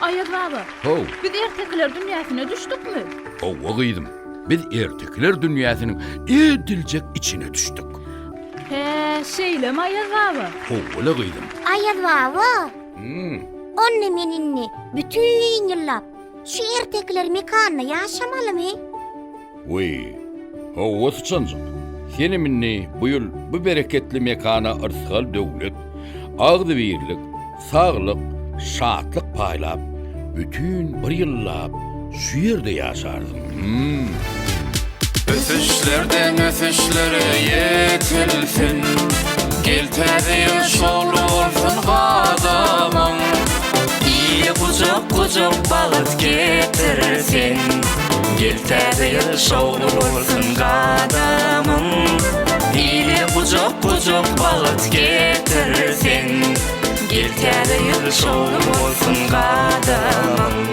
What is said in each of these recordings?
Ayaz baba. Ho, Biz ertekler dünyasına düştük mü? ova gıydım. Biz ertekler dünyasının edilecek içine düştük. Şeyle mi Ayaz baba? Ovala gıydım. Ayaz baba, Hmm. onne meninni bütün yıllap şu ertekler mekanına yaşamalı mı? Vay, hova sıçancık. Seni minni bu yıl bu bereketli mekana ırsal devlet, ağdı birlik, sağlık, şaatlık paylap, bütün bir yıllap şu yerde yaşardım. Ötüşlerden ötüşlere yetilsin, geltedi şolu olsun adamın. İyi kucak kucak balıt getirsin, geltedi şolu olsun adamın. İyi kucak kucak balıt getirsin, geltedi şolu olsun adamın.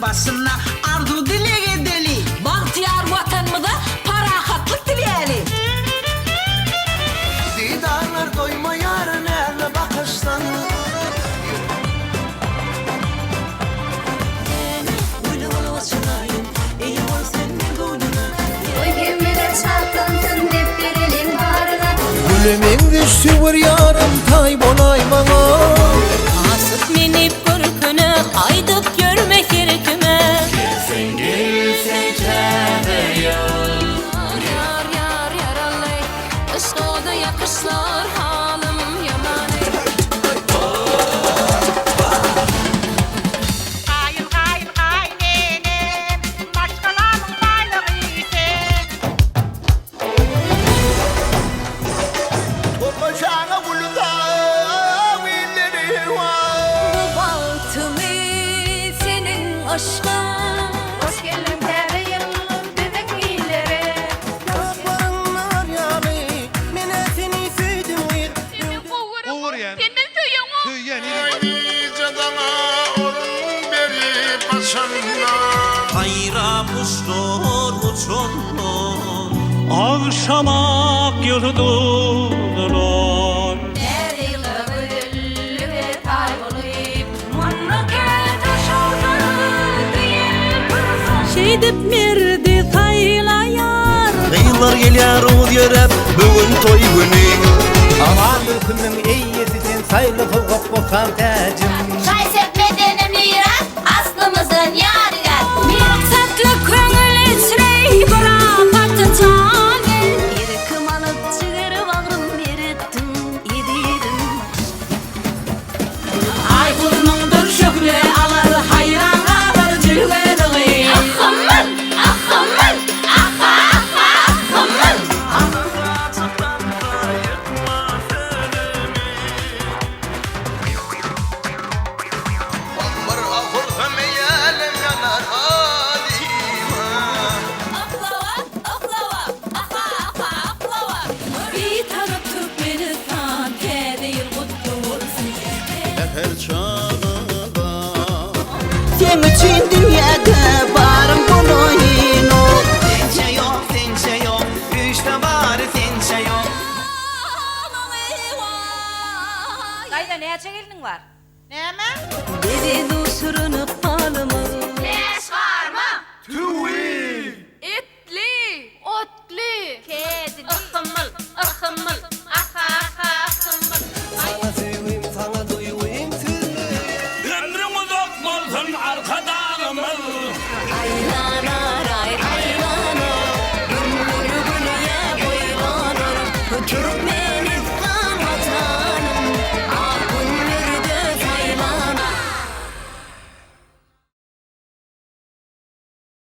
Basına ardu dile deli. Bahtiyar vatanımda parahatlık dileyeli. Didarlar doyma yarın elle bakıştan. Gülümün düştü var yarım tay bolay bana. Asıp minip kırkını aydıp görmek gerekime. Gelsen gelsen kâbe yol. Yar yar yaralay, ışkıda yakışlar halım yamanay. Hayır hayır haynenim, başkalarının varlığı ise. Topacağına bulda villeri var. Baltımı senin aşkın. Hoş geldin tereyin bebek illere. Yapraklar yani minetini süydüm bir. Olur yani. Sen ben söylüyorum. Cadana onun beri paşanla. Hayra kuşlar uçanlar, akşamak yıldılar. Şeydip mirdi kaylayar. Kıyılar gelir o yere bugün toy günü. Aman ülkümün iyisi sen sayılı kılgıp bakan tacım. Çay sepmeden miras aslımızın yadigar. Maksatlı köngül içrey bırakatı tane. Bir kımalıp çıgarı bağrım bir ettim yedidim. Ay kuzundur şökle alır hayran alır cülgeli. Ahamın, ahamın, aha aha ahamın. Var ahur femeyelim yanar halime. Aplava, aplava, aha aha aplava. Bir taraf Türkmenistan, değil kutlu olsun. Her çağda Sen için dünyada varım konoyino. Sençe yok, sençe yok, işte bari sençe yok. Kayda neye çekildin var? Ne hemen? Biri duşurunu